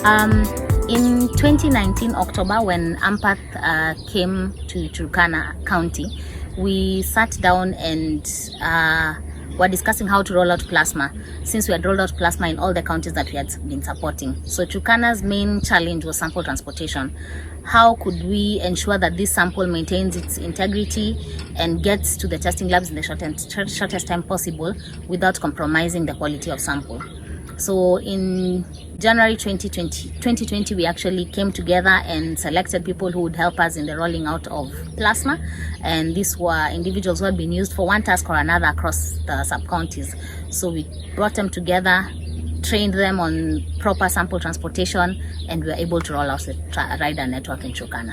In 2019 October, when Ampath came to Turkana County, we sat down and were discussing how to roll out plasma, since we had rolled out plasma in all the counties that we had been supporting. So Turkana's main challenge was sample transportation. How could we ensure that this sample maintains its integrity and gets to the testing labs in the shortest time possible without compromising the quality of sample? So in January 2020, we actually came together and selected people who would help us in the rolling out of plasma. And these were individuals who had been used for one task or another across the sub-counties. So we brought them together, trained them on proper sample transportation, and we were able to roll out the rider network in Turkana.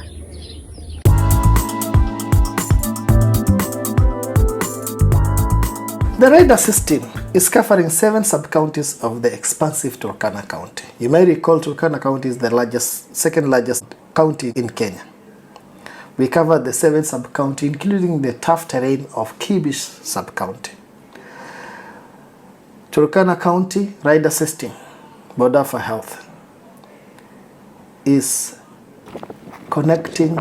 The rider system is covering 7 sub-counties of the expansive Turkana County. You may recall Turkana County is the second largest county in Kenya. We cover the 7 sub-county, including the tough terrain of Kibish sub-county. Turkana County rider system, Border for Health, is connecting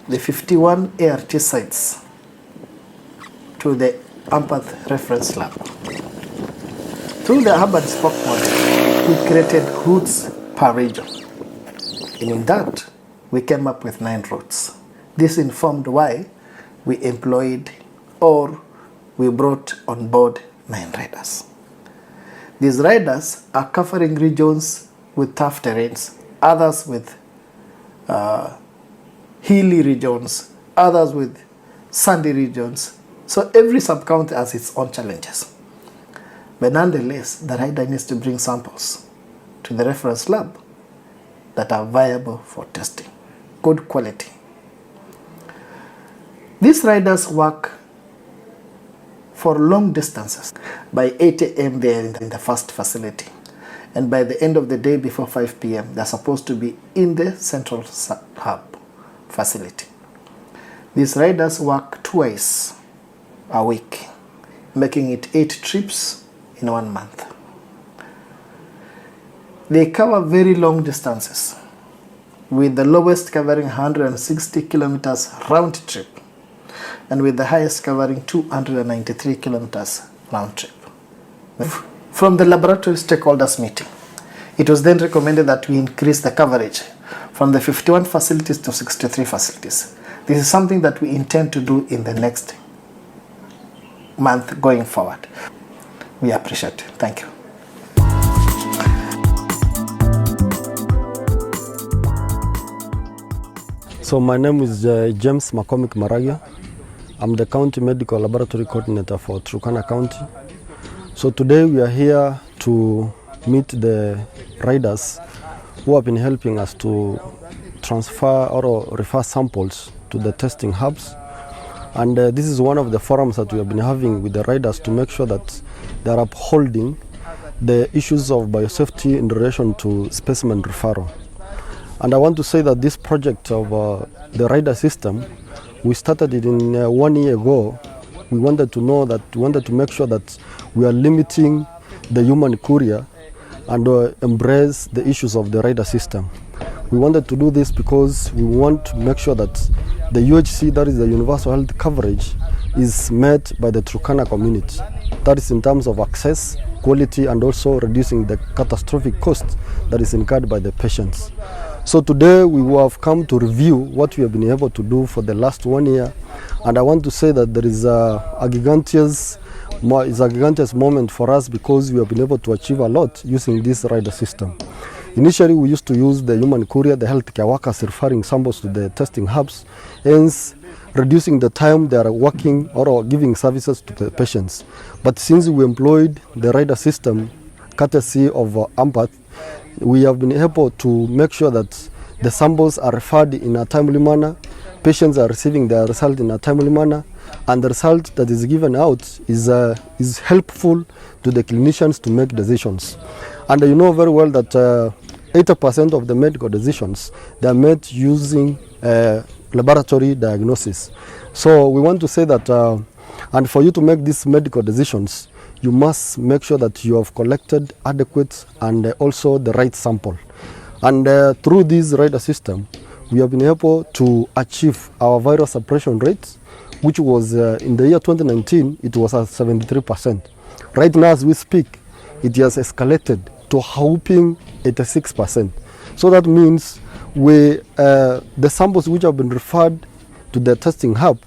the 51 ART sites to the Ampath reference lab. Through the hub and spoke model, we created routes per region. And in that, we came up with 9 routes. This informed why we employed or we brought on board 9 riders. These riders are covering regions with tough terrains, others with hilly regions, others with sandy regions. So every sub-county has its own challenges. But nonetheless, the rider needs to bring samples to the reference lab that are viable for testing, good quality. These riders work for long distances. By 8 a.m. they are in the first facility. And by the end of the day, before 5 p.m., they're supposed to be in the central hub facility. These riders work twice a week, making it 8 trips in 1 month. They cover very long distances, with the lowest covering 160 kilometers round trip, and with the highest covering 293 kilometers round trip. From the laboratory stakeholders meeting, it was then recommended that we increase the coverage from the 51 facilities to 63 facilities. This is something that we intend to do in the next month going forward. We appreciate it. Thank you. So my name is James McCormick Maragia. I'm the County Medical Laboratory Coordinator for Turkana County. So today we are here to meet the riders who have been helping us to transfer or refer samples to the testing hubs. And this is one of the forums that we have been having with the riders to make sure that they are upholding the issues of biosafety in relation to specimen referral. And I want to say that this project of the rider system, we started it in 1 year ago. We wanted to make sure that we are limiting the human courier and embrace the issues of the rider system. We wanted to do this because we want to make sure that the UHC, that is the universal health coverage, is met by the Turkana community. That is in terms of access, quality, and also reducing the catastrophic cost that is incurred by the patients. So today we have come to review what we have been able to do for the last 1 year, and I want to say that there is a giganteous moment for us because we have been able to achieve a lot using this rider system. Initially, we used to use the human courier, the healthcare workers referring samples to the testing hubs, hence reducing the time they are working or giving services to the patients. But since we employed the rider system, courtesy of Ampath, we have been able to make sure that the samples are referred in a timely manner, patients are receiving their result in a timely manner, and the result that is given out is helpful to the clinicians to make decisions. And you know very well that 80% of the medical decisions, they are made using laboratory diagnosis. So we want to say that, and for you to make these medical decisions, you must make sure that you have collected adequate and also the right sample. And through this rider system, we have been able to achieve our viral suppression rates, which was in the year 2019, it was at 73%. Right now, as we speak, it has escalated to a whopping 86%. So that means the samples which have been referred to the testing hub,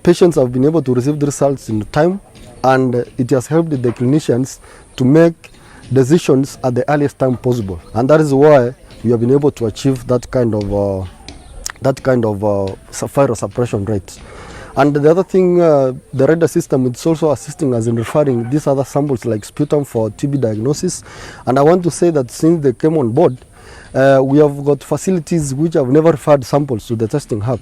patients have been able to receive the results in time, and it has helped the clinicians to make decisions at the earliest time possible. And that is why we have been able to achieve that kind of viral suppression rate. And the other thing, the radar system is also assisting us in referring these other samples like sputum for TB diagnosis. And I want to say that since they came on board, we have got facilities which have never referred samples to the testing hub.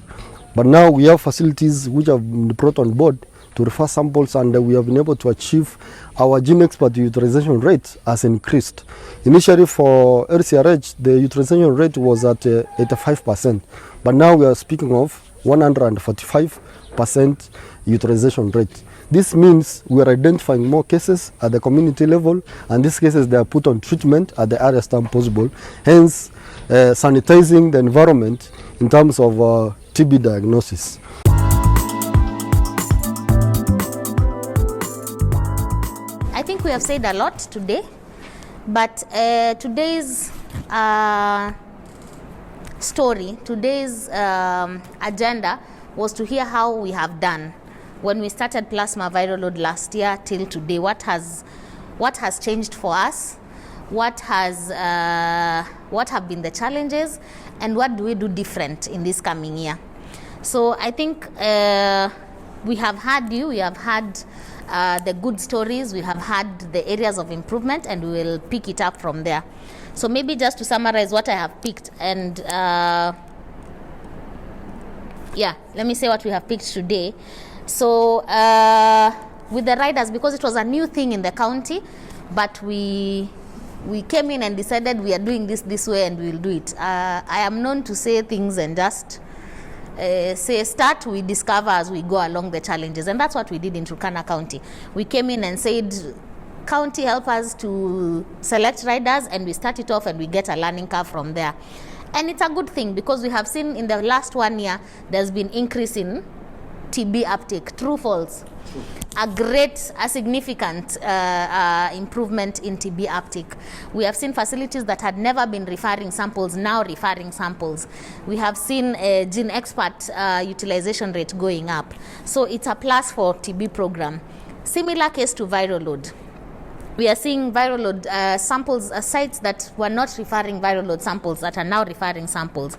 But now we have facilities which have been brought on board to refer samples, and we have been able to achieve our GeneXpert utilization rate has increased. Initially for RCRH, the utilization rate was at 85%, but now we are speaking of 145% utilization rate. This means we are identifying more cases at the community level, and these cases they are put on treatment at the earliest time possible, hence sanitizing the environment in terms of TB diagnosis. I think we have said a lot today, but today's story, today's agenda was to hear how we have done when we started plasma viral load last year till today. What has changed for us? What have been the challenges, and what do we do different in this coming year? So I think we have had the good stories, we have had the areas of improvement, and we will pick it up from there. So maybe just to summarize what I have picked, and let me say what we have picked today. So with the riders, because it was a new thing in the county, but we came in and decided we are doing this way and we will do it. I am known to say things and just say start, we discover as we go along the challenges, and that's what we did in Turkana County. We came in and said, county, help us to select riders, and we start it off and we get a learning curve from there. And it's a good thing because we have seen in the last 1 year there's been increase in TB uptake. True, false? A significant improvement in TB uptake. We have seen facilities that had never been referring samples now referring samples. We have seen a GeneXpert utilization rate going up. So it's a plus for TB program. Similar case to viral load. We are seeing viral load samples, sites that were not referring viral load samples that are now referring samples.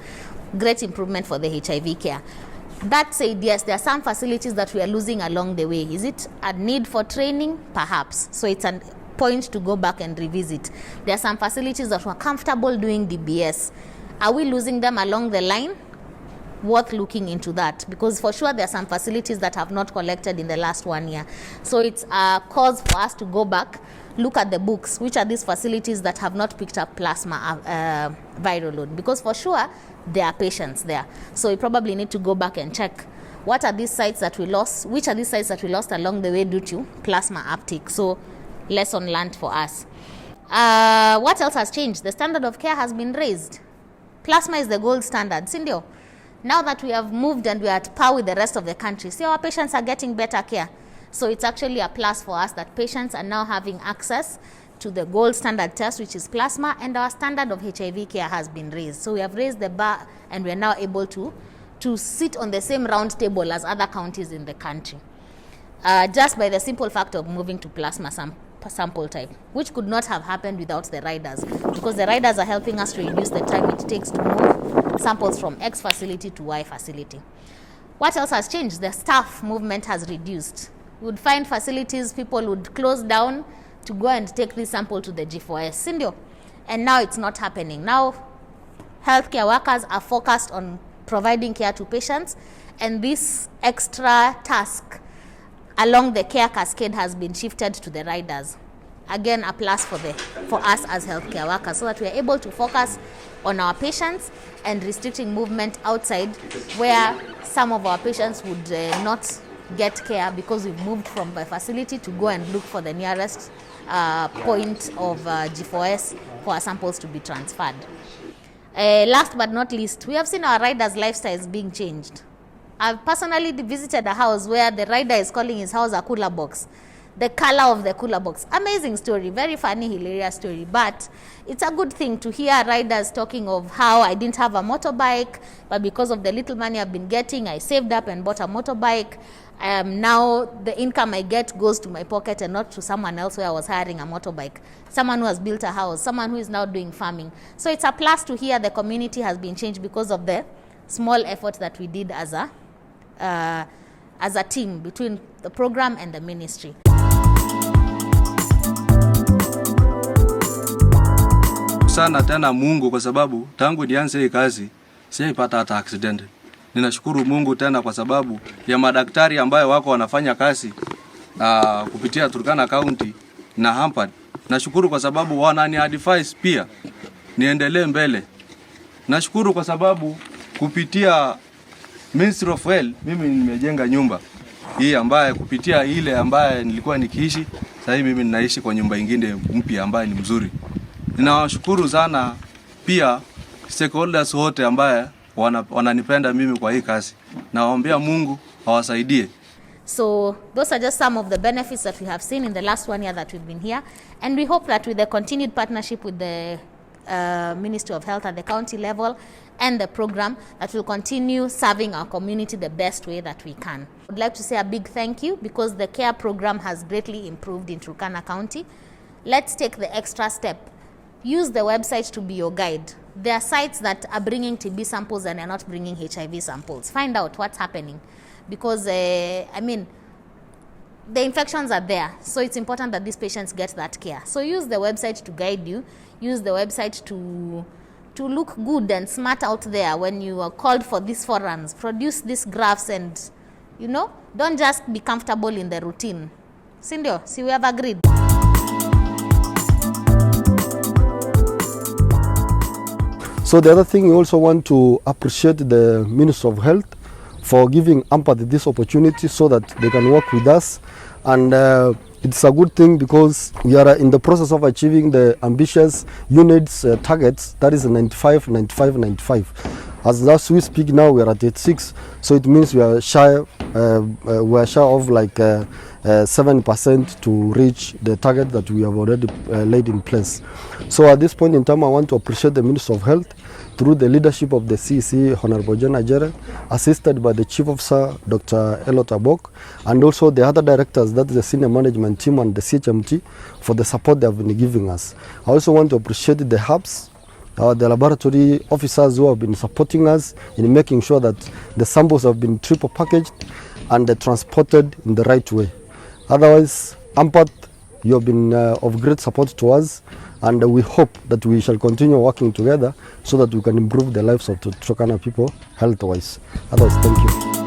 Great improvement for the HIV care. That said, yes, there are some facilities that we are losing along the way. Is it a need for training? Perhaps. So it's a point to go back and revisit. There are some facilities that were comfortable doing DBS. Are we losing them along the line? Worth looking into that, because for sure there are some facilities that have not collected in the last 1 year. So it's a cause for us to go back, look at the books, which are these facilities that have not picked up plasma viral load, because for sure there are patients there. So we probably need to go back and check what are these sites that we lost, which are these sites that we lost along the way due to plasma uptake. So lesson learned for us. What else has changed? The standard of care has been raised. Plasma is the gold standard. Sindio, now that we have moved and we are at par with the rest of the country, see, our patients are getting better care. So it's actually a plus for us that patients are now having access to the gold standard test, which is plasma, and our standard of HIV care has been raised. So we have raised the bar, and we are now able to sit on the same round table as other counties in the country, just by the simple fact of moving to plasma sample type, which could not have happened without the riders, because the riders are helping us to reduce the time it takes to move samples from X facility to Y facility. What else has changed? The staff movement has reduced. We would find facilities, people would close down to go and take this sample to the G4S. Sindio? And now it's not happening. Now healthcare workers are focused on providing care to patients, and this extra task along the care cascade has been shifted to the riders. Again, a plus for us as healthcare workers, so that we are able to focus on our patients and restricting movement outside where some of our patients would not get care because we've moved from the facility to go and look for the nearest point of G4S for our samples to be transferred. Last but not least, we have seen our riders' lifestyles being changed. I've personally visited a house where the rider is calling his house a cooler box. The color of the cooler box. Amazing story, very funny, hilarious story. But it's a good thing to hear riders talking of how I didn't have a motorbike, but because of the little money I've been getting, I saved up and bought a motorbike. Now the income I get goes to my pocket and not to someone else where I was hiring a motorbike. Someone who has built a house, someone who is now doing farming. So it's a plus to hear the community has been changed because of the small effort that we did as a team between the program and the ministry. Sana tena Mungu kwa sababu tangu nianze hii kazi sijaipata hata accident. Ninashukuru Mungu tena kwa sababu ya madaktari ambayo wako wanafanya kazi kupitia Turkana County na Hampad. Nashukuru kwa sababu wanani advise pia niendelee mbele. Nashukuru kwa sababu kupitia Ministry of Health mimi nimejenga nyumba hii ambaye kupitia ile ambaye nilikuwa nikiishi, sasa hivi mimi ninaishi kwa nyumba nyingine mpya ambaye ni mzuri. Ninawashukuru sana pia stakeholders wote ambaye wananipenda mimi kwa hii kazi. Nawaombea Mungu awasaidie. So those are just some of the benefits that we have seen in the last 1 year that we've been here, and we hope that with the continued partnership with the Ministry of Health at the county level and the program, that will continue serving our community the best way that we can. I'd like to say a big thank you because the care program has greatly improved in Turkana County. Let's take the extra step. Use the website to be your guide. There are sites that are bringing TB samples and are not bringing HIV samples. Find out what's happening because, the infections are there. So it's important that these patients get that care. So use the website to guide you. Use the website to look good and smart out there when you are called for these forums. Produce these graphs and, don't just be comfortable in the routine. Sindio, see, we have agreed. So the other thing, we also want to appreciate the Minister of Health for giving Ampath this opportunity so that they can work with us. And it's a good thing because we are in the process of achieving the ambitious units targets, that is 95, 95, 95. As we speak now, we are at 86, so it means we are shy of like 7% to reach the target that we have already laid in place. So at this point in time, I want to appreciate the Minister of Health through the leadership of the CEC, Honorable Jen Ajere, assisted by the Chief Officer, Dr. Elot Abok, and also the other directors, that is the senior management team and the CHMT, for the support they have been giving us. I also want to appreciate the hubs, the laboratory officers who have been supporting us in making sure that the samples have been triple packaged and transported in the right way. Otherwise, Ampath, you have been of great support to us, and we hope that we shall continue working together so that we can improve the lives of the Turkana people health-wise. Otherwise, thank you.